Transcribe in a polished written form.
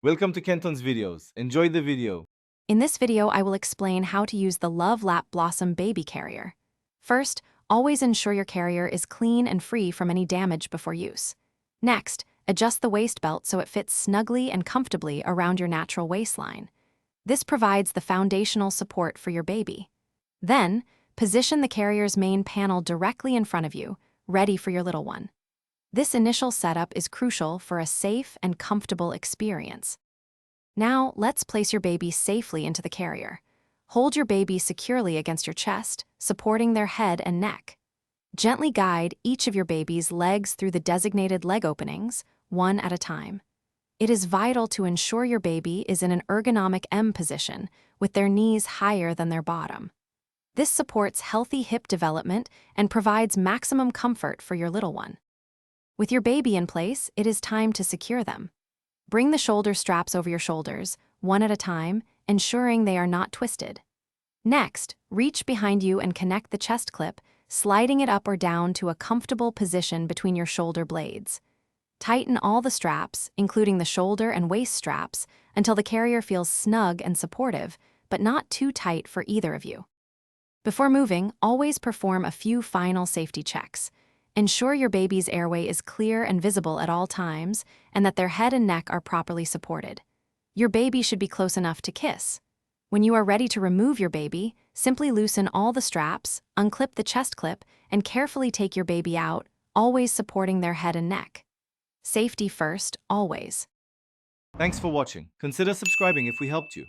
Welcome to Kenton's videos. Enjoy the video. In this video, I will explain how to use the Luvlap Blossom baby carrier. First, always ensure your carrier is clean and free from any damage before use. Next, adjust the waist belt so it fits snugly and comfortably around your natural waistline. This provides the foundational support for your baby. Then, position the carrier's main panel directly in front of you, ready for your little one. This initial setup is crucial for a safe and comfortable experience. Now, let's place your baby safely into the carrier. Hold your baby securely against your chest, supporting their head and neck. Gently guide each of your baby's legs through the designated leg openings, one at a time. It is vital to ensure your baby is in an ergonomic M position, with their knees higher than their bottom. This supports healthy hip development and provides maximum comfort for your little one. With your baby in place, it is time to secure them. Bring the shoulder straps over your shoulders, one at a time, ensuring they are not twisted. Next, reach behind you and connect the chest clip, sliding it up or down to a comfortable position between your shoulder blades. Tighten all the straps, including the shoulder and waist straps, until the carrier feels snug and supportive, but not too tight for either of you. Before moving, always perform a few final safety checks. Ensure your baby's airway is clear and visible at all times, and that their head and neck are properly supported. Your baby should be close enough to kiss. When you are ready to remove your baby, simply loosen all the straps, unclip the chest clip, and carefully take your baby out, always supporting their head and neck. Safety first, always. Thanks for watching. Consider subscribing if we helped you.